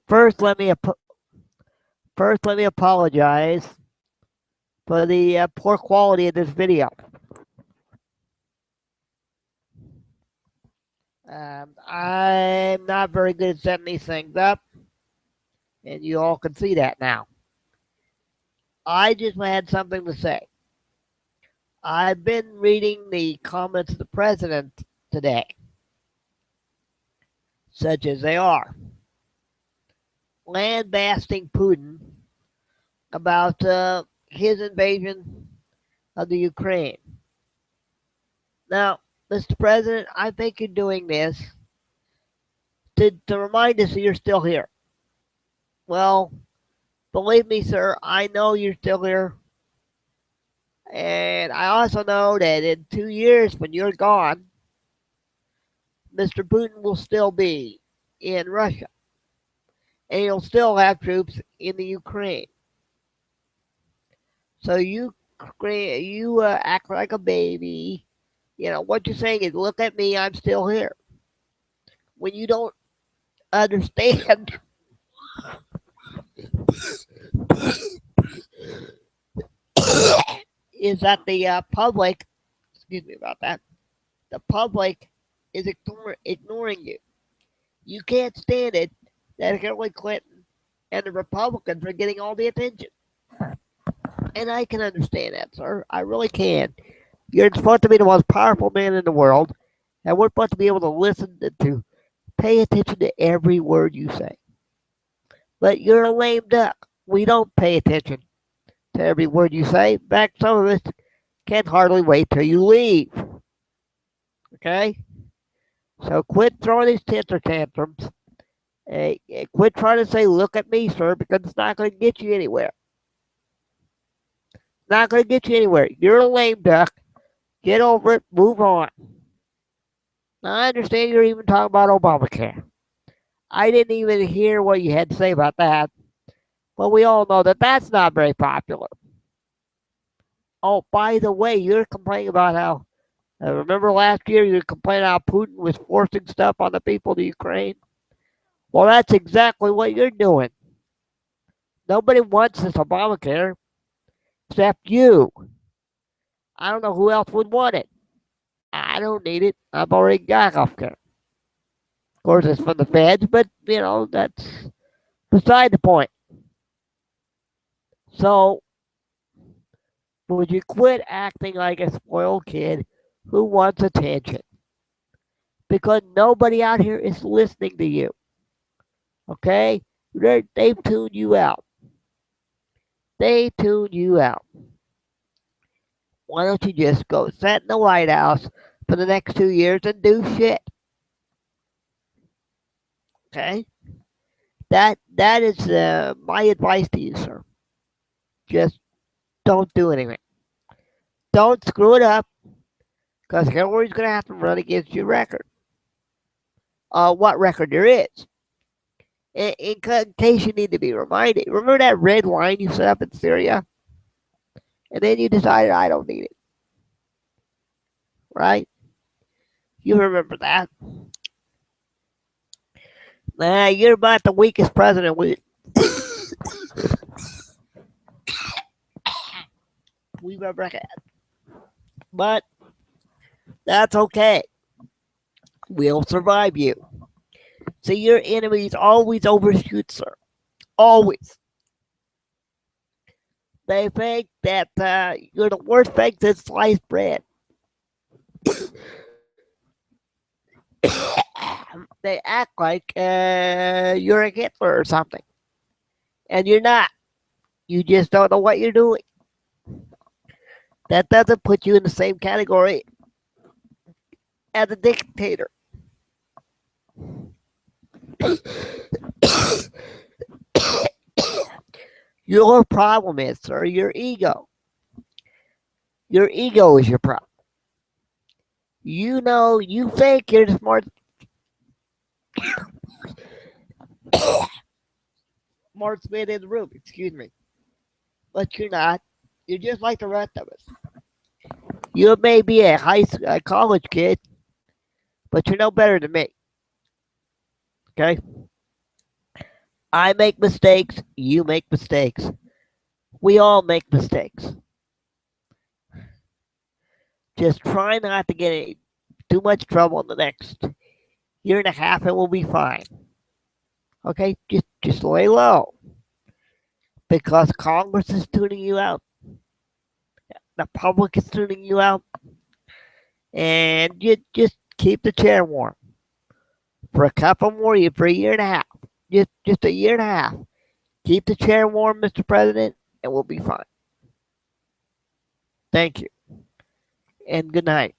First, let me apologize for the poor quality of this video. I'm not very good at setting these things up, and you all can see that now. I just had something to say. I've been reading the comments of the president today, such as they are, lambasting Putin about his invasion of the Ukraine. Now, Mr. President, I think you're doing this to remind us that you're still here. Well, believe me, sir, I know you're still here. And I also know that in 2 years, when you're gone, Mr. Putin will still be in Russia. And he'll still have troops in the Ukraine. So you act like a baby. You know, what you're saying is, look at me, I'm still here. When you don't understand is that the public, excuse me about that, the public is ignoring you. You can't stand it that Hillary Clinton and the Republicans are getting all the attention. And I can understand that, sir. I really can. You're supposed to be the most powerful man in the world, and we're supposed to be able to listen to pay attention to every word you say. But you're a lame duck. We don't pay attention to every word you say. In fact, some of us can hardly wait till you leave. Okay? So quit throwing these temper tantrums. Quit trying to say, look at me, sir, because it's not going to get you anywhere. Not going to get you anywhere. You're a lame duck. Get over it. Move on. Now, I understand you're even talking about Obamacare. I didn't even hear what you had to say about that. But we all know that that's not very popular. Oh, by the way, you're complaining about how, remember last year you were complaining how Putin was forcing stuff on the people of Ukraine? Well, that's exactly what you're doing. Nobody wants this Obamacare except you. I don't know who else would want it. I don't need it. I've already got healthcare. Of course, it's from the feds, but, you know, that's beside the point. So, would you quit acting like a spoiled kid who wants attention? Because nobody out here is listening to you. Okay? They've tuned you out. They tuned you out. Why don't you just go sit in the White House for the next 2 years and do shit? Okay? That is my advice to you, sir. Just don't do anything. Don't screw it up, because Hillary's going to have to run against your record. What record there is. In case you need to be reminded. Remember that red line you set up in Syria? And then you decided, I don't need it. Right? You remember that. Nah, you're about the weakest president we've ever had. But that's okay. We'll survive you. See, your enemies always overshoot, sir. Always. They think that you're the worst thing since sliced bread. They act like you're a Hitler or something. And you're not. You just don't know what you're doing. That doesn't put you in the same category as a dictator. Your problem is, sir, your ego. Your ego is your problem. You know, you think you're the smart man in the room, excuse me. But you're not. You're just like the rest of us. You may be a college kid, but you're no better than me. Okay? I make mistakes. You make mistakes. We all make mistakes. Just try not to get in too much trouble in the next year and a half, and we'll be fine. Okay, just lay low because Congress is tuning you out. The public is tuning you out, and you just keep the chair warm for a couple more years, for a year and a half. Just a year and a half. Keep the chair warm, Mr. President, and we'll be fine. Thank you, and good night.